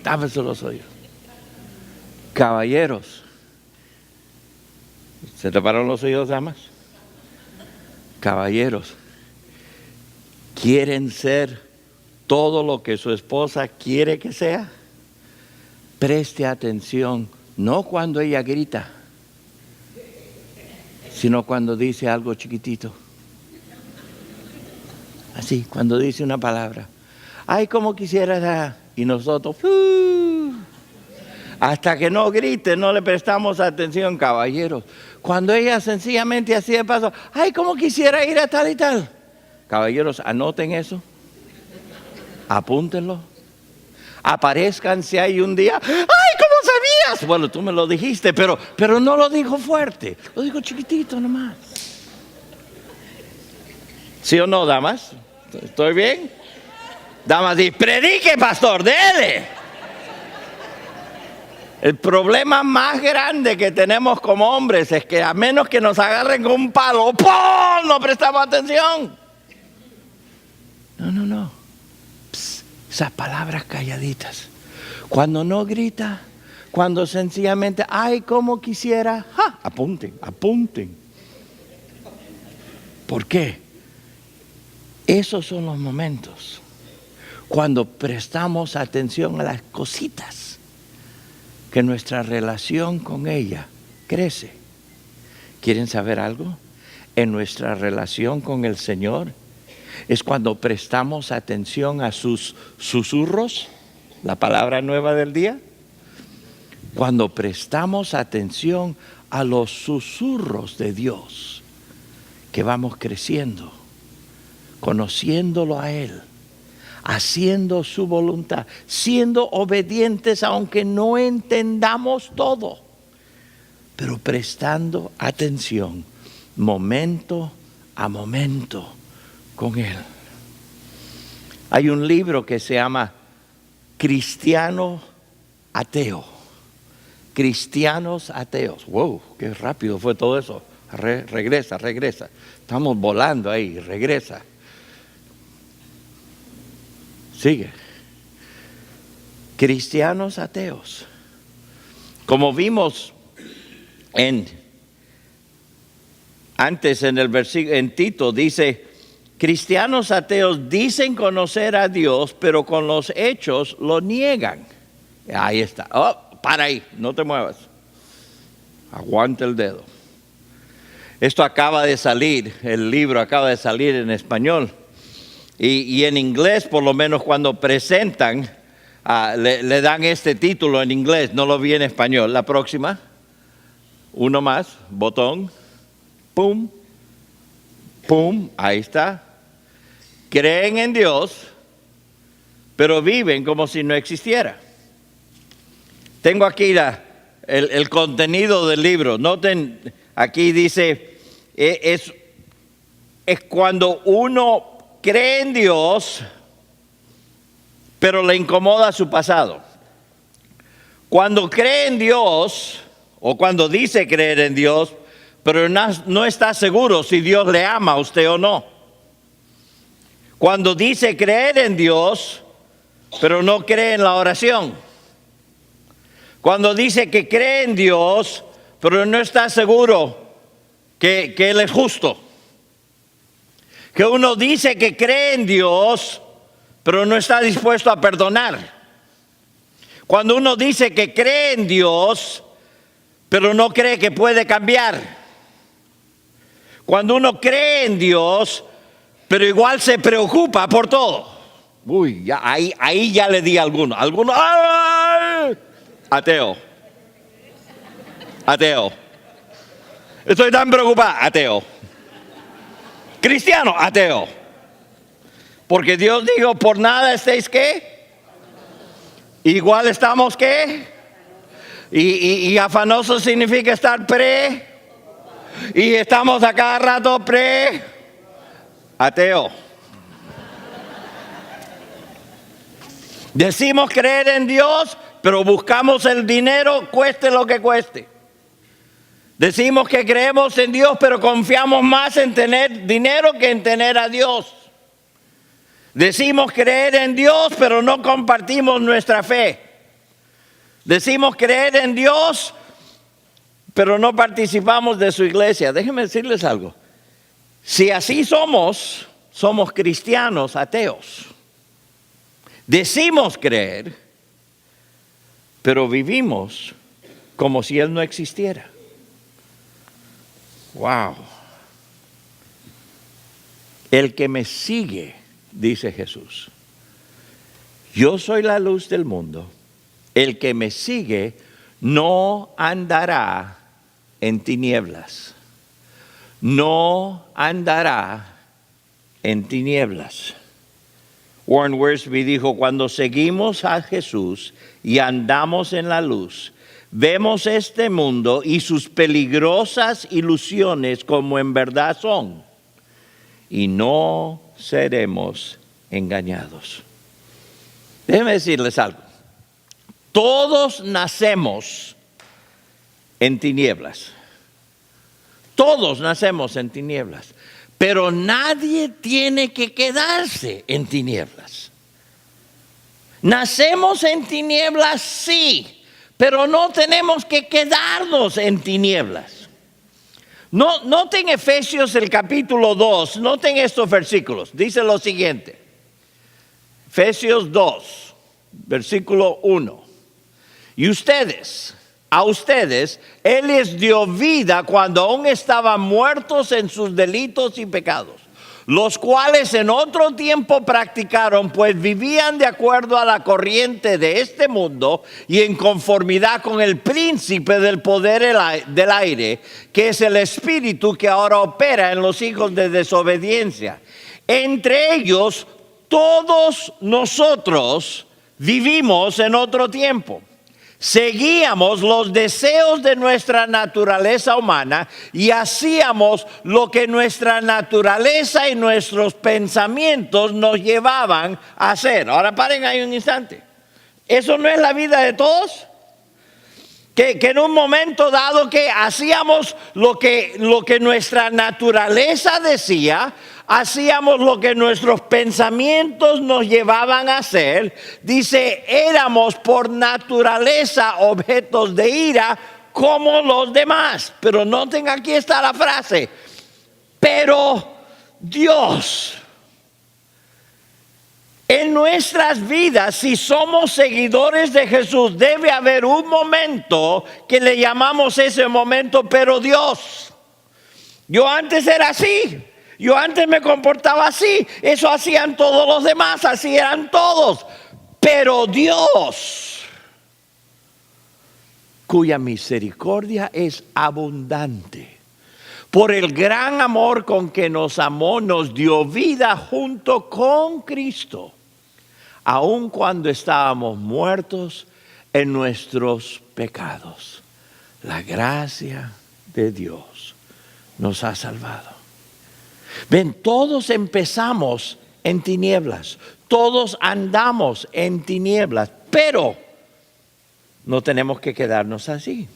Tápense los oídos. Caballeros, ¿se taparon los oídos, damas? Caballeros, ¿quieren ser todo lo que su esposa quiere que sea? Preste atención, no cuando ella grita, sino cuando dice algo chiquitito. Así, cuando dice una palabra. Ay, como quisiera, y nosotros, Hasta que no grite, no le prestamos atención, caballeros. Cuando ella sencillamente así de paso, ay, cómo quisiera ir a tal y tal. Caballeros, anoten eso. Apúntenlo. Aparezcan si hay un día, ay, ¿cómo sabías? Bueno, tú me lo dijiste, pero no lo dijo fuerte. Lo dijo chiquitito nomás. ¿Sí o no, damas? ¿Estoy bien? Damas, dice, predique, pastor, dele. El problema más grande que tenemos como hombres es que a menos que nos agarren con un palo, ¡pum!, no prestamos atención. No. Psst, esas palabras calladitas. Cuando no grita, cuando sencillamente, ay, cómo quisiera, ¡ja! Apunten. ¿Por qué? Esos son los momentos cuando prestamos atención a las cositas, que nuestra relación con ella crece. ¿Quieren saber algo? En nuestra relación con el Señor es cuando prestamos atención a sus susurros, la palabra nueva del día. Cuando prestamos atención a los susurros de Dios, que vamos creciendo, conociéndolo a Él, haciendo su voluntad, siendo obedientes aunque no entendamos todo, pero prestando atención momento a momento con Él. Hay un libro que se llama Cristiano Ateo. Cristianos ateos. Wow, qué rápido fue todo eso. Regresa. Estamos volando ahí, regresa. Sigue. Cristianos ateos. Como vimos antes en el versículo, en Tito dice, cristianos ateos dicen conocer a Dios, pero con los hechos lo niegan. Ahí está. Oh, para ahí, no te muevas. Aguanta el dedo. Esto acaba de salir, el libro acaba de salir en español. Y en inglés, por lo menos cuando presentan, le dan este título en inglés, no lo vi en español. La próxima, uno más, botón, pum, ahí está. Creen en Dios, pero viven como si no existiera. Tengo aquí el contenido del libro. Noten, aquí dice, es cuando uno cree en Dios, pero le incomoda su pasado. Cuando cree en Dios, o cuando dice creer en Dios, pero no está seguro si Dios le ama a usted o no. Cuando dice creer en Dios, pero no cree en la oración. Cuando dice que cree en Dios, pero no está seguro que Él es justo. Que uno dice que cree en Dios, pero no está dispuesto a perdonar. Cuando uno dice que cree en Dios, pero no cree que puede cambiar. Cuando uno cree en Dios, pero igual se preocupa por todo. Uy, ya, ahí ya le di a alguno. ¡Ay! Ateo. Estoy tan preocupado. Ateo. Cristiano, ateo. Porque Dios dijo, por nada estéis ¿qué? Igual estamos ¿qué? Y afanoso significa estar y estamos a cada rato ateo. Decimos creer en Dios, pero buscamos el dinero, cueste lo que cueste. Decimos que creemos en Dios, pero confiamos más en tener dinero que en tener a Dios. Decimos creer en Dios, pero no compartimos nuestra fe. Decimos creer en Dios, pero no participamos de su iglesia. Déjenme decirles algo. Si así somos cristianos ateos. Decimos creer, pero vivimos como si Él no existiera. Wow. El que me sigue, dice Jesús, yo soy la luz del mundo. El que me sigue no andará en tinieblas. No andará en tinieblas. Warren Wiersbe dijo, cuando seguimos a Jesús y andamos en la luz, vemos este mundo y sus peligrosas ilusiones como en verdad son, y no seremos engañados. Déjenme decirles algo. Todos nacemos en tinieblas. Todos nacemos en tinieblas. Pero nadie tiene que quedarse en tinieblas. Nacemos en tinieblas, sí, pero no tenemos que quedarnos en tinieblas. Noten Efesios el capítulo 2, noten estos versículos. Dice lo siguiente. Efesios 2, versículo 1. Y a ustedes, Él les dio vida cuando aún estaban muertos en sus delitos y pecados, los cuales en otro tiempo practicaron, pues vivían de acuerdo a la corriente de este mundo y en conformidad con el príncipe del poder del aire, que es el espíritu que ahora opera en los hijos de desobediencia. Entre ellos, todos nosotros vivimos en otro tiempo. Seguíamos los deseos de nuestra naturaleza humana y hacíamos lo que nuestra naturaleza y nuestros pensamientos nos llevaban a hacer. Ahora paren ahí un instante. ¿Eso no es la vida de todos? Que en un momento dado que hacíamos lo que nuestra naturaleza decía, hacíamos lo que nuestros pensamientos nos llevaban a hacer. Dice, éramos por naturaleza objetos de ira como los demás. Pero noten, aquí está la frase. Pero Dios, en nuestras vidas, si somos seguidores de Jesús, debe haber un momento que le llamamos ese momento, pero Dios. Yo antes era así. Yo antes me comportaba así. Eso hacían todos los demás, así eran todos. Pero Dios, cuya misericordia es abundante, por el gran amor con que nos amó, nos dio vida junto con Cristo, aun cuando estábamos muertos en nuestros pecados. La gracia de Dios nos ha salvado. Ven, todos empezamos en tinieblas, todos andamos en tinieblas, pero no tenemos que quedarnos así.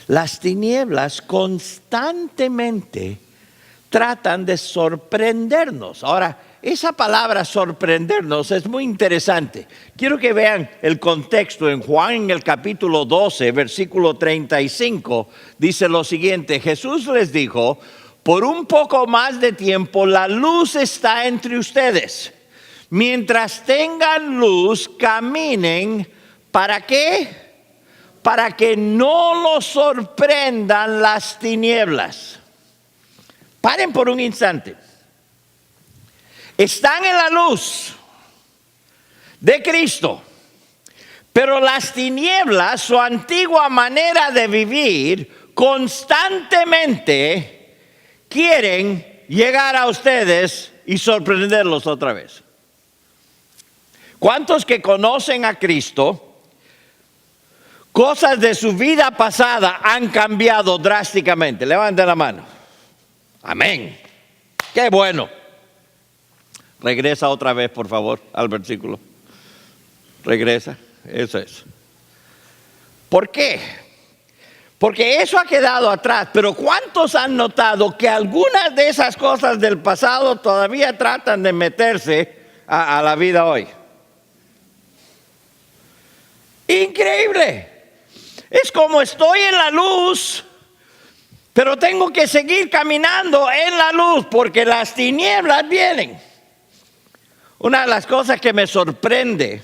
Las tinieblas constantemente tratan de sorprendernos. Ahora, esa palabra sorprendernos es muy interesante. Quiero que vean el contexto. En Juan, en el capítulo 12, versículo 35, dice lo siguiente. Jesús les dijo, por un poco más de tiempo la luz está entre ustedes. Mientras tengan luz, caminen. ¿Para qué? Para que no los sorprendan las tinieblas. Paren por un instante. Están en la luz de Cristo, pero las tinieblas, su antigua manera de vivir, constantemente quieren llegar a ustedes y sorprenderlos otra vez. ¿Cuántos que conocen a Cristo, cosas de su vida pasada han cambiado drásticamente? Levanten la mano. Amén. Qué bueno. Regresa otra vez, por favor, al versículo. Regresa. Eso es. ¿Por qué? Porque eso ha quedado atrás. Pero ¿cuántos han notado que algunas de esas cosas del pasado todavía tratan de meterse a la vida hoy? Increíble. Es como estoy en la luz, pero tengo que seguir caminando en la luz porque las tinieblas vienen. Una de las cosas que me sorprende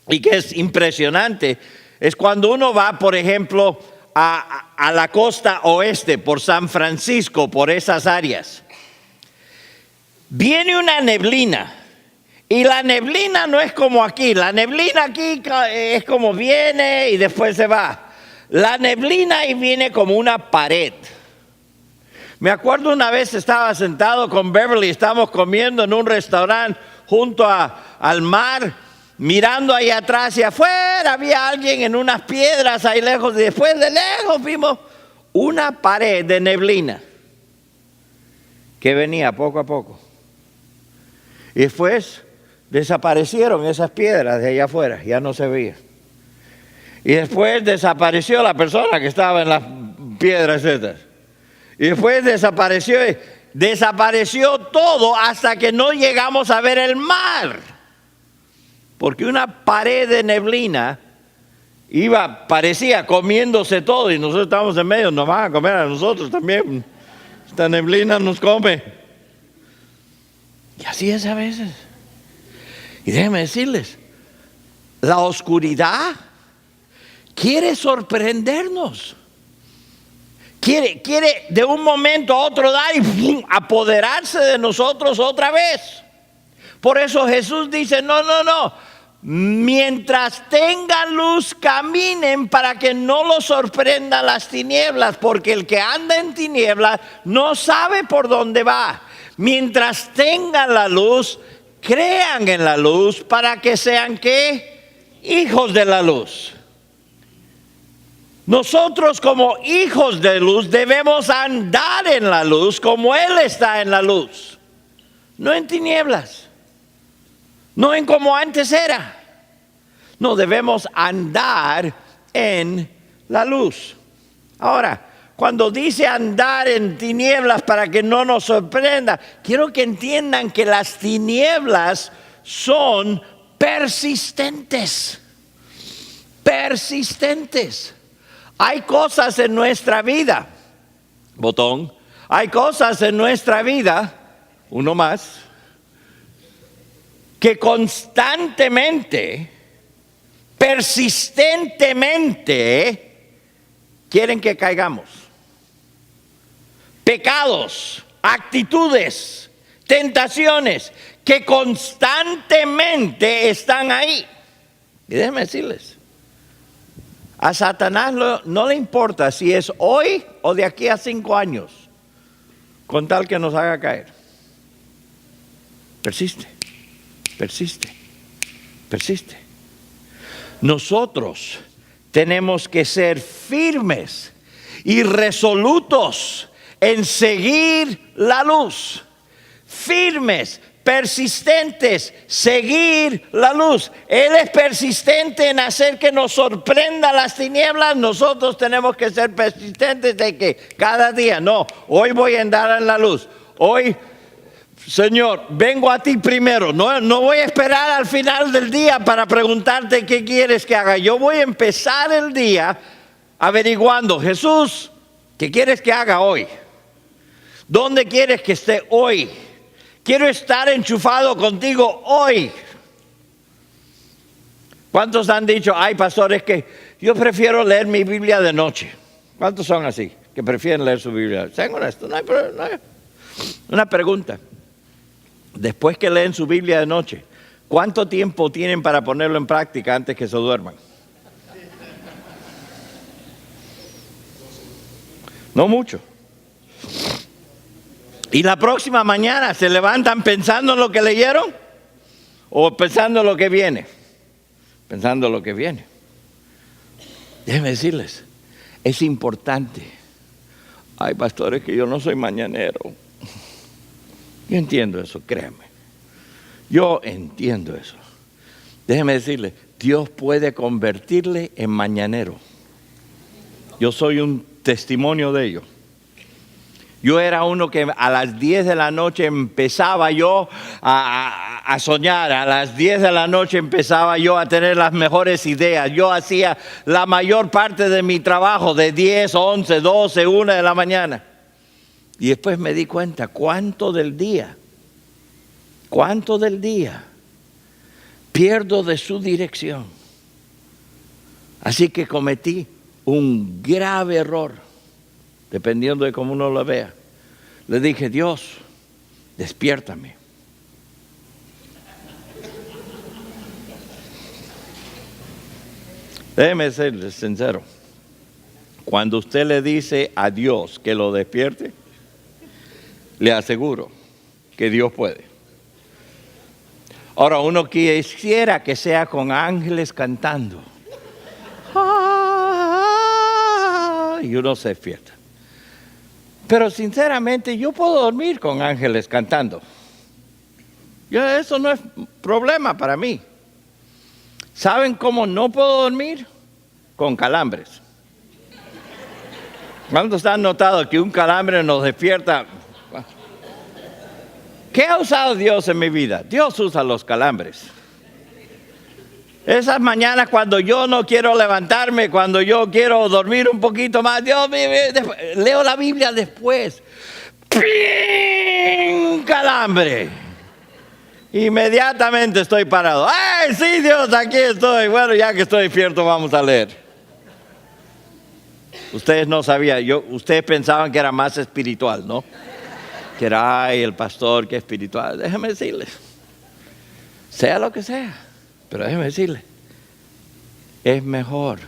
y que es impresionante es cuando uno va, por ejemplo, a la costa oeste, por San Francisco, por esas áreas. Viene una neblina. Y la neblina no es como aquí. La neblina aquí es como viene y después se va. La neblina ahí viene como una pared. Me acuerdo una vez estaba sentado con Beverly, estábamos comiendo en un restaurante junto al mar, mirando ahí atrás y afuera había alguien en unas piedras ahí lejos. Y después de lejos vimos una pared de neblina que venía poco a poco. Y después desaparecieron esas piedras de allá afuera, ya no se veía. Y después desapareció la persona que estaba en las piedras estas. Y después desapareció todo hasta que no llegamos a ver el mar. Porque una pared de neblina parecía comiéndose todo y nosotros estábamos en medio, nos van a comer a nosotros también. Esta neblina nos come. Y así es a veces. Y déjenme decirles, la oscuridad quiere sorprendernos. Quiere de un momento a otro dar y apoderarse de nosotros otra vez. Por eso Jesús dice, no. Mientras tengan luz, caminen para que no los sorprendan las tinieblas, porque el que anda en tinieblas no sabe por dónde va. Mientras tengan la luz, crean en la luz para que sean, ¿qué? Hijos de la luz. Nosotros como hijos de luz debemos andar en la luz como Él está en la luz. No en tinieblas. No en como antes era. No, debemos andar en la luz. Ahora, cuando dice andar en tinieblas para que no nos sorprenda, quiero que entiendan que las tinieblas son persistentes. Persistentes. Hay cosas en nuestra vida, hay cosas en nuestra vida, uno más, que constantemente, persistentemente, quieren que caigamos. Pecados, actitudes, tentaciones, que constantemente están ahí. Y déjenme decirles, a Satanás no le importa si es hoy o de aquí a 5 años, con tal que nos haga caer. Persiste. Nosotros tenemos que ser firmes y resolutos en seguir la luz. Firmes, persistentes, seguir la luz. Él es persistente en hacer que nos sorprenda las tinieblas. Nosotros tenemos que ser persistentes de que cada día, hoy voy a andar en la luz. Hoy, Señor, vengo a ti primero. No voy a esperar al final del día para preguntarte qué quieres que haga. Yo voy a empezar el día averiguando, Jesús, ¿qué quieres que haga hoy? ¿Dónde quieres que esté hoy? Quiero estar enchufado contigo hoy. ¿Cuántos han dicho, ay, pastor, es que yo prefiero leer mi Biblia de noche? ¿Cuántos son así, que prefieren leer su Biblia? Sean honestos, no hay problema. Una pregunta. Después que leen su Biblia de noche, ¿cuánto tiempo tienen para ponerlo en práctica antes que se duerman? No mucho. ¿Y la próxima mañana se levantan pensando en lo que leyeron? ¿O pensando en lo que viene? Pensando en lo que viene. Déjenme decirles, es importante. Ay, pastores, que yo no soy mañanero. Yo entiendo eso, créanme. Yo entiendo eso. Déjenme decirles, Dios puede convertirle en mañanero. Yo soy un testimonio de ello. Yo era uno que a las 10 de la noche empezaba yo a soñar. A las 10 de la noche empezaba yo a tener las mejores ideas. Yo hacía la mayor parte de mi trabajo de 10, 11, 12, 1 de la mañana. Y después me di cuenta cuánto del día pierdo de su dirección. Así que cometí un grave error, dependiendo de cómo uno lo vea. Le dije, Dios, despiértame. Déjeme ser sincero. Cuando usted le dice a Dios que lo despierte, le aseguro que Dios puede. Ahora, uno quisiera que sea con ángeles cantando. Y uno se despierta. Pero sinceramente yo puedo dormir con ángeles cantando. Eso no es problema para mí. ¿Saben cómo no puedo dormir? Con calambres. ¿Cuántos han notado que un calambre nos despierta? ¿Qué ha usado Dios en mi vida? Dios usa los calambres. Esas mañanas cuando yo no quiero levantarme, cuando yo quiero dormir un poquito más, Dios leo la Biblia después. ¡Ping! Calambre. Inmediatamente estoy parado. ¡Ay, sí, Dios, aquí estoy! Bueno, ya que estoy despierto, vamos a leer. Ustedes no sabían, ustedes pensaban que era más espiritual, ¿no? Que era, ay, el pastor, que espiritual. Déjeme decirles, sea lo que sea, pero déjeme decirles, es mejor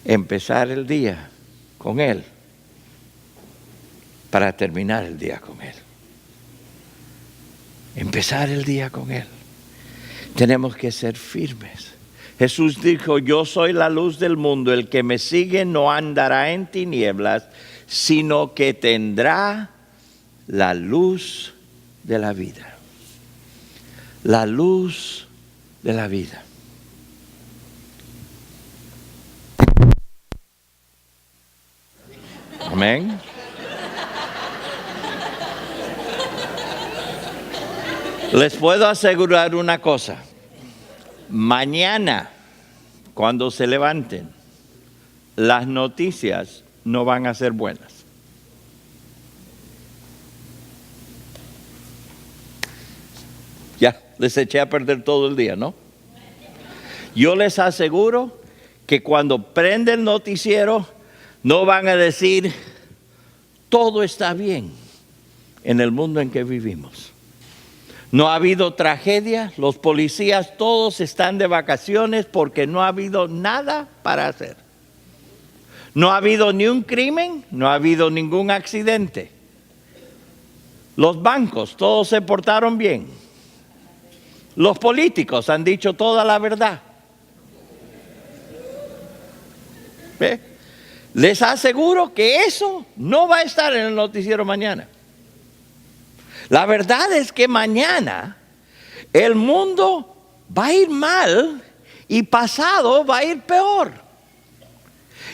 empezar el día con Él para terminar el día con Él. Empezar el día con Él. Tenemos que ser firmes. Jesús dijo, yo soy la luz del mundo, el que me sigue no andará en tinieblas, sino que tendrá la luz de la vida. La luz de la vida. Amén. Les puedo asegurar una cosa. Mañana, cuando se levanten, las noticias no van a ser buenas. Ya, les eché a perder todo el día, ¿no? Yo les aseguro que cuando prende el noticiero, no van a decir, todo está bien en el mundo en que vivimos. No ha habido tragedia, los policías todos están de vacaciones porque no ha habido nada para hacer. No ha habido ni un crimen, no ha habido ningún accidente. Los bancos todos se portaron bien. Los políticos han dicho toda la verdad. ¿Ve? Les aseguro que eso no va a estar en el noticiero mañana. La verdad es que mañana el mundo va a ir mal y pasado va a ir peor.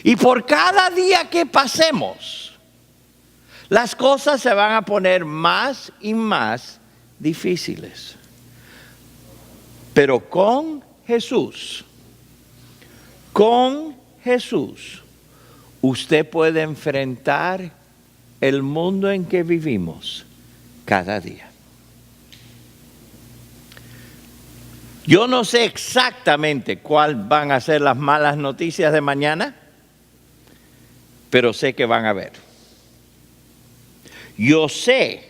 Y por cada día que pasemos, las cosas se van a poner más y más difíciles. Pero con Jesús, usted puede enfrentar el mundo en que vivimos cada día. Yo no sé exactamente cuáles van a ser las malas noticias de mañana, pero sé que van a haber. Yo sé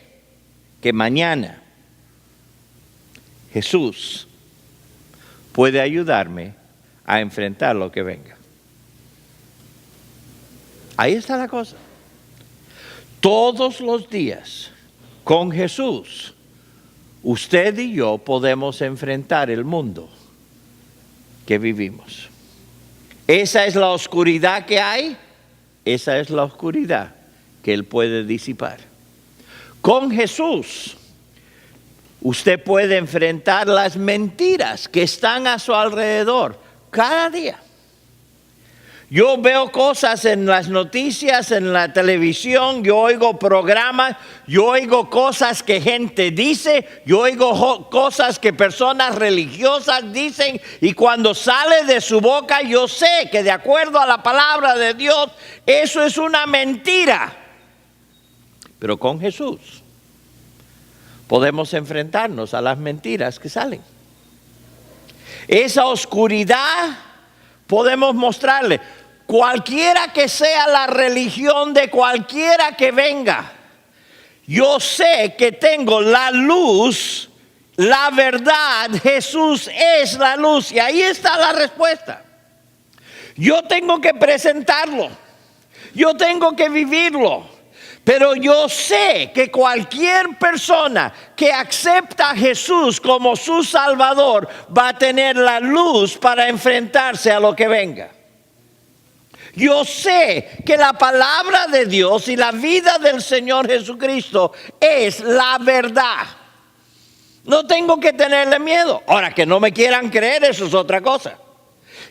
que mañana Jesús puede ayudarme a enfrentar lo que venga. Ahí está la cosa. Todos los días, con Jesús, usted y yo podemos enfrentar el mundo que vivimos. Esa es la oscuridad que hay, esa es la oscuridad que Él puede disipar. Con Jesús, usted puede enfrentar las mentiras que están a su alrededor cada día. Yo veo cosas en las noticias, en la televisión, yo oigo programas, yo oigo cosas que gente dice, yo oigo cosas que personas religiosas dicen, y cuando sale de su boca yo sé que de acuerdo a la palabra de Dios, eso es una mentira. Pero con Jesús podemos enfrentarnos a las mentiras que salen. Esa oscuridad podemos mostrarle, cualquiera que sea la religión de cualquiera que venga, yo sé que tengo la luz, la verdad, Jesús es la luz, y ahí está la respuesta. Yo tengo que presentarlo. Yo tengo que vivirlo. Pero yo sé que cualquier persona que acepta a Jesús como su Salvador va a tener la luz para enfrentarse a lo que venga. Yo sé que la palabra de Dios y la vida del Señor Jesucristo es la verdad. No tengo que tenerle miedo. Ahora, que no me quieran creer, eso es otra cosa.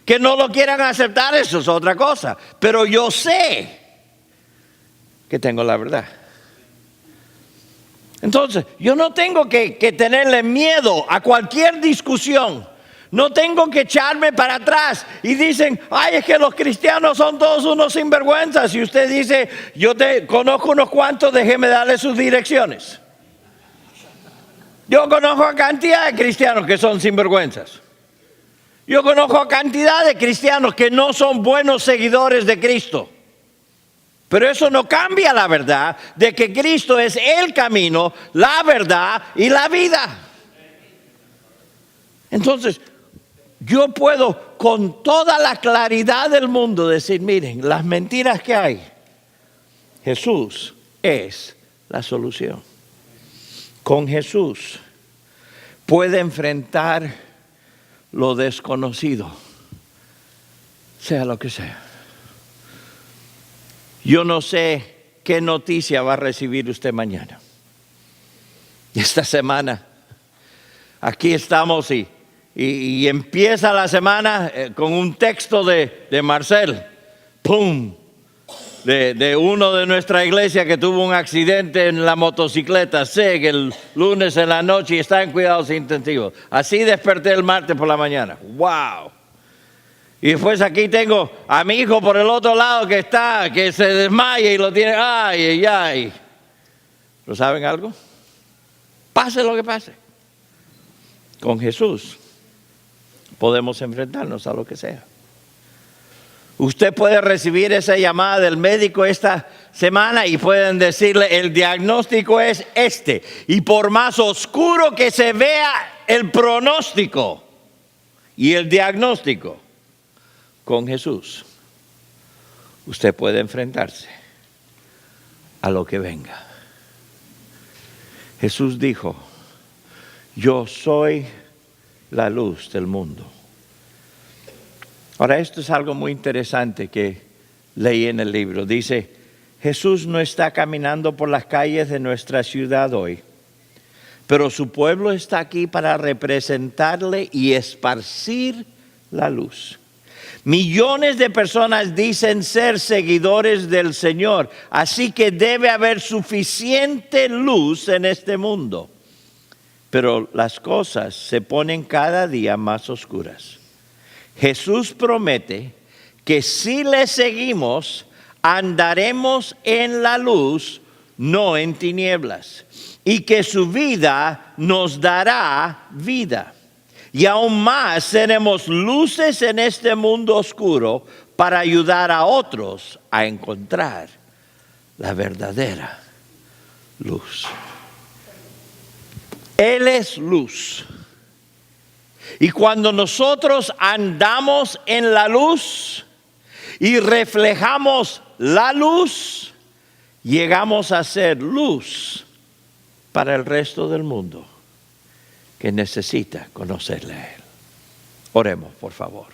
Que no lo quieran aceptar, eso es otra cosa. Pero yo sé que tengo la verdad. Entonces, yo no tengo que tenerle miedo a cualquier discusión. No tengo que echarme para atrás y dicen, ay, es que los cristianos son todos unos sinvergüenzas. Y usted dice, yo te conozco unos cuantos, déjeme darle sus direcciones. Yo conozco a cantidad de cristianos que son sinvergüenzas. Yo conozco a cantidad de cristianos que no son buenos seguidores de Cristo. Pero eso no cambia la verdad de que Cristo es el camino, la verdad y la vida. Entonces, yo puedo con toda la claridad del mundo decir, miren, las mentiras que hay, Jesús es la solución. Con Jesús puede enfrentar lo desconocido, sea lo que sea. Yo no sé qué noticia va a recibir usted mañana. Esta semana, aquí estamos y empieza la semana con un texto de Marcel. ¡Pum! De uno de nuestra iglesia que tuvo un accidente en la motocicleta. Sé que el lunes en la noche y está en cuidados intensivos. Así desperté el martes por la mañana. ¡Wow! Y después aquí tengo a mi hijo por el otro lado que se desmaya y lo tiene, ay. ¿Pero saben algo? Pase lo que pase. Con Jesús podemos enfrentarnos a lo que sea. Usted puede recibir esa llamada del médico esta semana y pueden decirle, el diagnóstico es este. Y por más oscuro que se vea el pronóstico y el diagnóstico, con Jesús, usted puede enfrentarse a lo que venga. Jesús dijo, yo soy la luz del mundo. Ahora, esto es algo muy interesante que leí en el libro. Dice, Jesús no está caminando por las calles de nuestra ciudad hoy, pero su pueblo está aquí para representarle y esparcir la luz. Millones de personas dicen ser seguidores del Señor, así que debe haber suficiente luz en este mundo. Pero las cosas se ponen cada día más oscuras. Jesús promete que si le seguimos, andaremos en la luz, no en tinieblas, y que su vida nos dará vida. Y aún más seremos luces en este mundo oscuro para ayudar a otros a encontrar la verdadera luz. Él es luz. Y cuando nosotros andamos en la luz y reflejamos la luz, llegamos a ser luz para el resto del mundo que necesita conocerle a Él. Oremos, por favor.